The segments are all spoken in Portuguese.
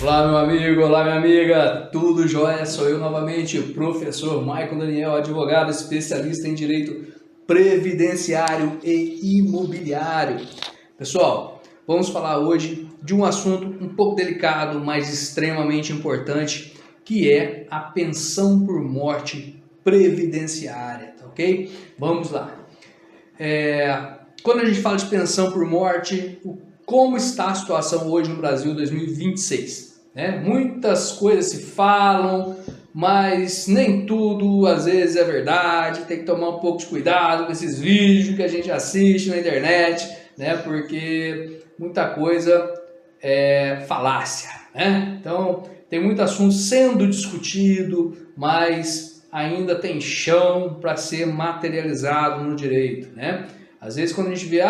Olá, meu amigo, olá, minha amiga, tudo jóia? Sou eu novamente, o professor Michael Daniel, advogado especialista em direito previdenciário e imobiliário. Pessoal, vamos falar hoje de um assunto um pouco delicado, mas extremamente importante, que é a pensão por morte previdenciária, tá ok? Vamos lá. Quando a gente fala de pensão por morte, como está a situação hoje no Brasil 2026? Muitas coisas se falam, mas nem tudo às vezes é verdade. Tem que tomar um pouco de cuidado com esses vídeos que a gente assiste na internet, porque muita coisa é falácia. Então tem muito assunto sendo discutido, mas ainda tem chão para ser materializado no direito. Às vezes quando a gente vê,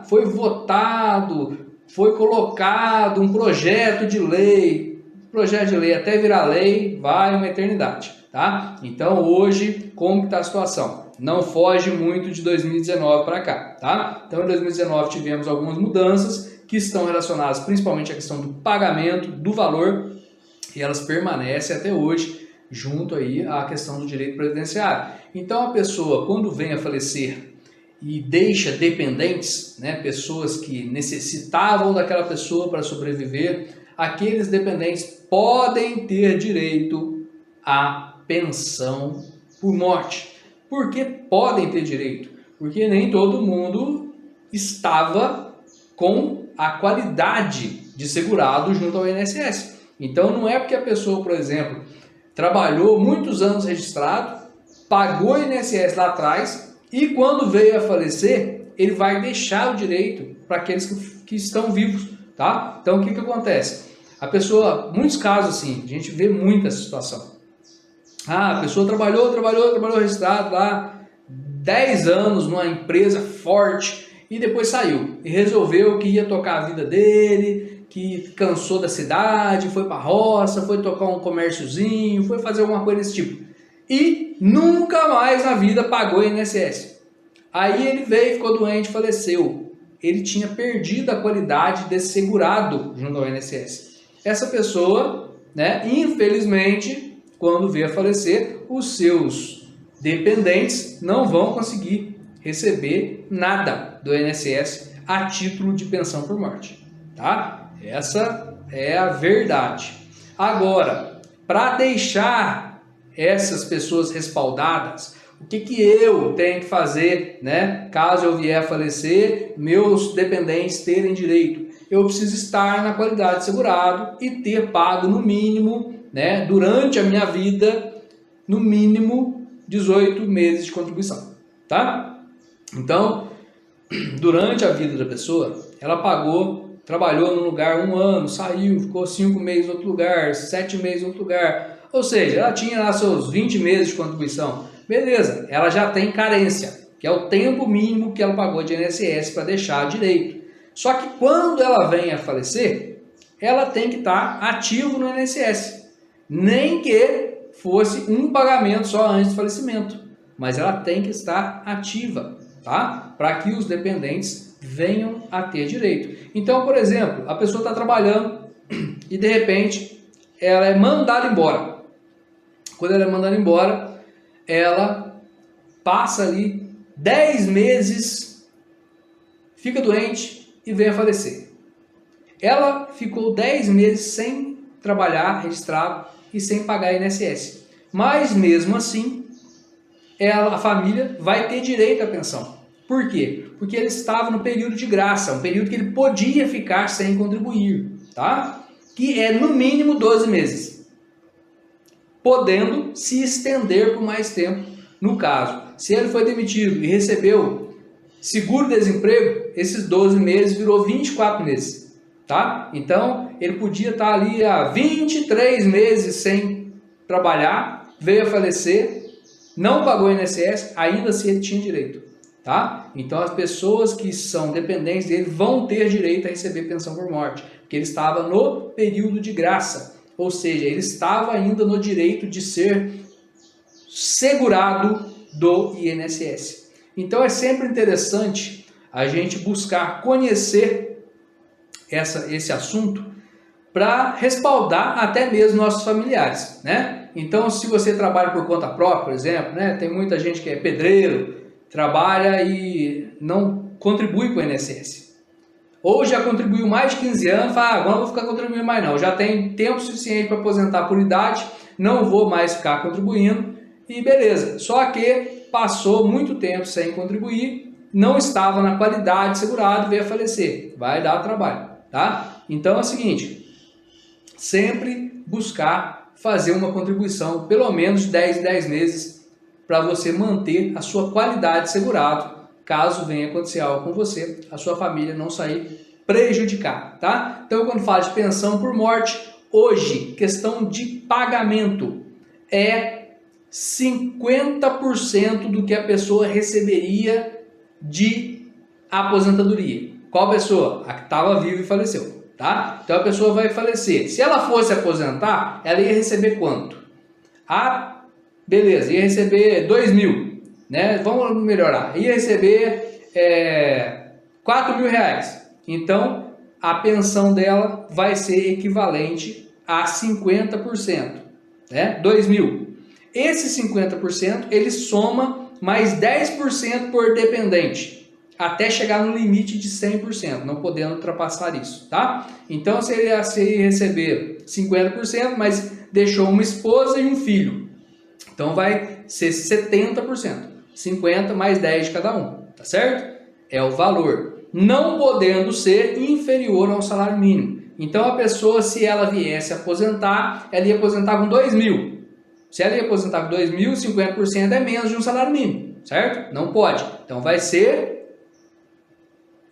foi votado, foi colocado um projeto de lei até virar lei vai uma eternidade, tá? Então hoje, como que está a situação? Não foge muito de 2019 para cá, tá? Então em 2019 tivemos algumas mudanças que estão relacionadas principalmente à questão do pagamento, do valor, e elas permanecem até hoje junto aí à questão do direito previdenciário. Então a pessoa, quando vem a falecer e deixa dependentes, pessoas que necessitavam daquela pessoa para sobreviver, aqueles dependentes podem ter direito à pensão por morte. Por que podem ter direito? Porque nem todo mundo estava com a qualidade de segurado junto ao INSS. Então não é porque a pessoa, por exemplo, trabalhou muitos anos registrado, pagou o INSS lá atrás, e quando veio a falecer, ele vai deixar o direito para aqueles que estão vivos, tá? Então o que acontece? A pessoa, muitos casos assim, a gente vê muita situação. A pessoa trabalhou registrado lá 10 anos numa empresa forte e depois saiu e resolveu que ia tocar a vida dele, que cansou da cidade, foi para a roça, foi tocar um comérciozinho, foi fazer alguma coisa desse tipo. E nunca mais na vida pagou INSS. Aí ele veio, ficou doente, faleceu. Ele tinha perdido a qualidade de segurado junto ao INSS. Essa pessoa, infelizmente, quando veio a falecer, os seus dependentes não vão conseguir receber nada do INSS a título de pensão por morte. Tá? Essa é a verdade. Agora, para deixar essas pessoas respaldadas, o que eu tenho que fazer, caso eu vier a falecer, meus dependentes terem direito? Eu preciso estar na qualidade de segurado e ter pago no mínimo, durante a minha vida, no mínimo 18 meses de contribuição, tá? Então, durante a vida da pessoa, ela pagou, trabalhou num lugar 1 ano, saiu, ficou 5 meses em outro lugar, 7 meses em outro lugar. Ou seja, ela tinha lá seus 20 meses de contribuição. Beleza, ela já tem carência, que é o tempo mínimo que ela pagou de INSS para deixar direito. Só que quando ela vem a falecer, ela tem que estar ativo no INSS. Nem que fosse um pagamento só antes do falecimento. Mas ela tem que estar ativa, tá? Para que os dependentes venham a ter direito. Então, por exemplo, a pessoa está trabalhando e de repente ela é mandada embora. Quando ela é mandada embora, ela passa ali 10 meses, fica doente e vem a falecer. Ela ficou 10 meses sem trabalhar registrado e sem pagar INSS. Mas mesmo assim, a família vai ter direito à pensão. Por quê? Porque ele estava no período de graça, um período que ele podia ficar sem contribuir, tá? Que é no mínimo 12 meses. Podendo se estender por mais tempo. No caso, se ele foi demitido e recebeu seguro-desemprego, esses 12 meses virou 24 meses, tá? Então, ele podia estar ali há 23 meses sem trabalhar, veio a falecer, não pagou INSS, ainda assim ele tinha direito, tá? Então, as pessoas que são dependentes dele vão ter direito a receber pensão por morte, porque ele estava no período de graça. Ou seja, ele estava ainda no direito de ser segurado do INSS. Então é sempre interessante a gente buscar conhecer esse assunto para respaldar até mesmo nossos familiares, né? Então, se você trabalha por conta própria, por exemplo, né? Tem muita gente que é pedreiro, trabalha e não contribui para o INSS. Ou já contribuiu mais de 15 anos, fala, agora não vou ficar contribuindo mais não, já tem tempo suficiente para aposentar por idade, não vou mais ficar contribuindo e beleza. Só que passou muito tempo sem contribuir, não estava na qualidade segurado e veio a falecer. Vai dar trabalho, tá? Então é o seguinte, sempre buscar fazer uma contribuição, pelo menos de 10 em 10 meses, para você manter a sua qualidade segurado, caso venha acontecer algo com você, a sua família não sair prejudicada, tá? Então, quando fala de pensão por morte, hoje, questão de pagamento é 50% do que a pessoa receberia de aposentadoria. Qual pessoa? A que estava viva e faleceu, tá? Então, a pessoa vai falecer. Se ela fosse aposentar, ela ia receber quanto? Beleza, ia receber 2 mil, né? Vamos melhorar. Ia receber 4 mil reais. Então, a pensão dela vai ser equivalente a 50%, né? 2 mil. Esse 50%, ele soma mais 10% por dependente, até chegar no limite de 100%, não podendo ultrapassar isso, tá? Então, se ele ia receber 50%, mas deixou uma esposa e um filho, então vai ser 70%, 50 mais 10 de cada um, tá certo? É o valor, não podendo ser inferior ao salário mínimo. Então a pessoa, se ela viesse aposentar, ela ia aposentar com 2 mil. Se ela ia aposentar com 2 mil, 50% é menos de um salário mínimo, certo? Não pode. Então vai ser,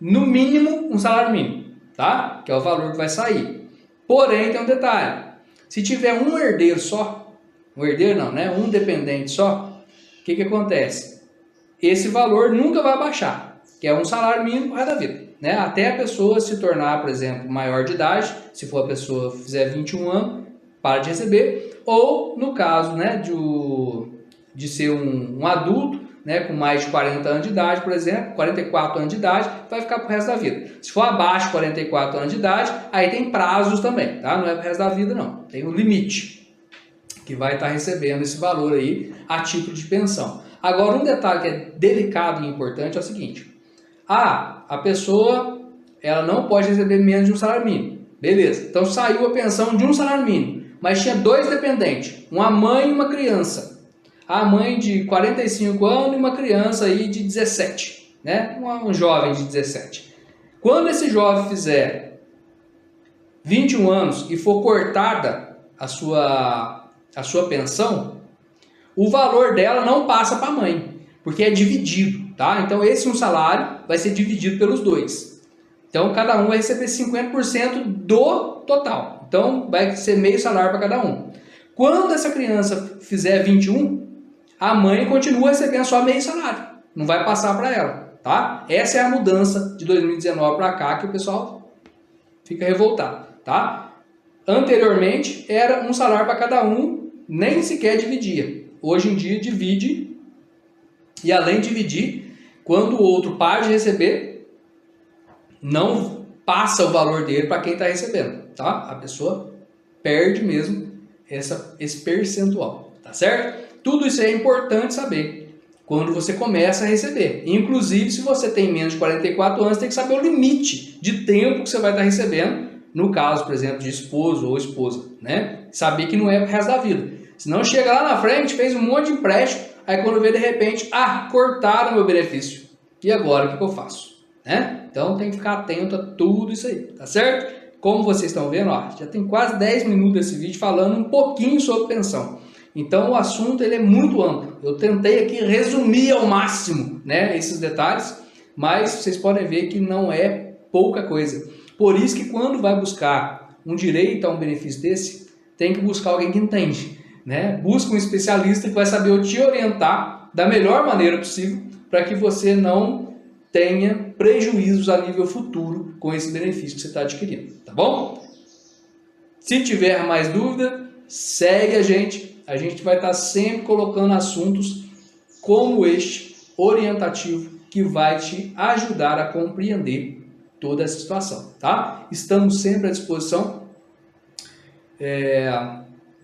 no mínimo, um salário mínimo, tá? Que é o valor que vai sair. Porém, tem um detalhe. Se tiver um herdeiro só, um herdeiro não, né? Um dependente só, o que acontece? Esse valor nunca vai baixar, que é um salário mínimo para a vida, né? Até a pessoa se tornar, por exemplo, maior de idade, se for a pessoa fizer 21 anos, para de receber, ou no caso, né, de ser um adulto, né, com mais de 40 anos de idade, por exemplo, 44 anos de idade, vai ficar para o resto da vida. Se for abaixo de 44 anos de idade, aí tem prazos também, tá? Não é para o resto da vida não, tem um limite que vai estar recebendo esse valor aí a título de pensão. Agora, um detalhe que é delicado e importante é o seguinte, a pessoa ela não pode receber menos de um salário mínimo, beleza, então saiu a pensão de um salário mínimo, mas tinha 2 dependentes, uma mãe e uma criança, a mãe de 45 anos e uma criança aí de 17, né? Um jovem de 17. Quando esse jovem fizer 21 anos e for cortada a sua pensão, o valor dela não passa para a mãe, porque é dividido, tá? Então esse um salário vai ser dividido pelos 2. Então cada um vai receber 50% do total. Então vai ser meio salário para cada um. Quando essa criança fizer 21, a mãe continua recebendo só meio salário, não vai passar para ela, tá? Essa é a mudança de 2019 para cá que o pessoal fica revoltado, tá? Anteriormente era um salário para cada um, nem sequer dividia. Hoje em dia divide, e além de dividir, quando o outro para de receber, não passa o valor dele para quem está recebendo, tá? A pessoa perde mesmo esse percentual, tá certo? Tudo isso é importante saber quando você começa a receber. Inclusive, se você tem menos de 44 anos, tem que saber o limite de tempo que você vai estar recebendo, no caso, por exemplo, de esposo ou esposa, né? Saber que não é pro resto da vida. Senão chega lá na frente, fez um monte de empréstimo, aí quando vê de repente, cortaram meu benefício. E agora o que eu faço? Né? Então tem que ficar atento a tudo isso aí, tá certo? Como vocês estão vendo, já tem quase 10 minutos desse vídeo falando um pouquinho sobre pensão. Então o assunto ele é muito amplo. Eu tentei aqui resumir ao máximo, né, esses detalhes, mas vocês podem ver que não é pouca coisa. Por isso que quando vai buscar um direito a um benefício desse, tem que buscar alguém que entende, né? Busca um especialista que vai saber te orientar da melhor maneira possível para que você não tenha prejuízos a nível futuro com esse benefício que você está adquirindo, tá bom? Se tiver mais dúvida, segue a gente vai estar sempre colocando assuntos como este, orientativo, que vai te ajudar a compreender toda essa situação, tá? Estamos sempre à disposição.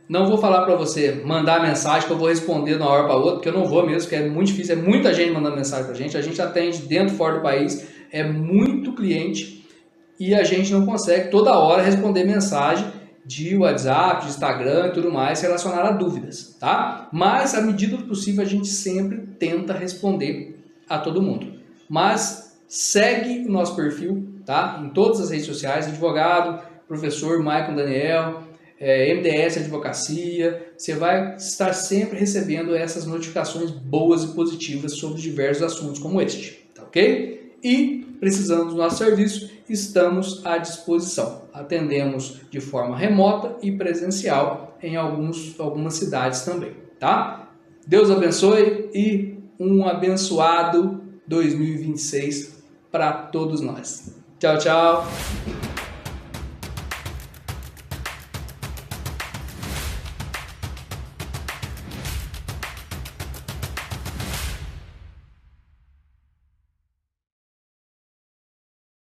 Não vou falar para você mandar mensagem que eu vou responder de uma hora para outra, porque eu não vou mesmo, porque é muito difícil, é muita gente mandando mensagem para a gente atende dentro e fora do país, é muito cliente e a gente não consegue toda hora responder mensagem de WhatsApp, de Instagram e tudo mais relacionado a dúvidas, tá? Mas à medida do possível a gente sempre tenta responder a todo mundo. Mas segue o nosso perfil, tá? Em todas as redes sociais, advogado, professor Maicon Daniel, MDS Advocacia, você vai estar sempre recebendo essas notificações boas e positivas sobre diversos assuntos como este, tá ok? E precisando do nosso serviço, estamos à disposição. Atendemos de forma remota e presencial em algumas cidades também, tá? Deus abençoe e um abençoado 2026 para todos nós. Tchau, tchau!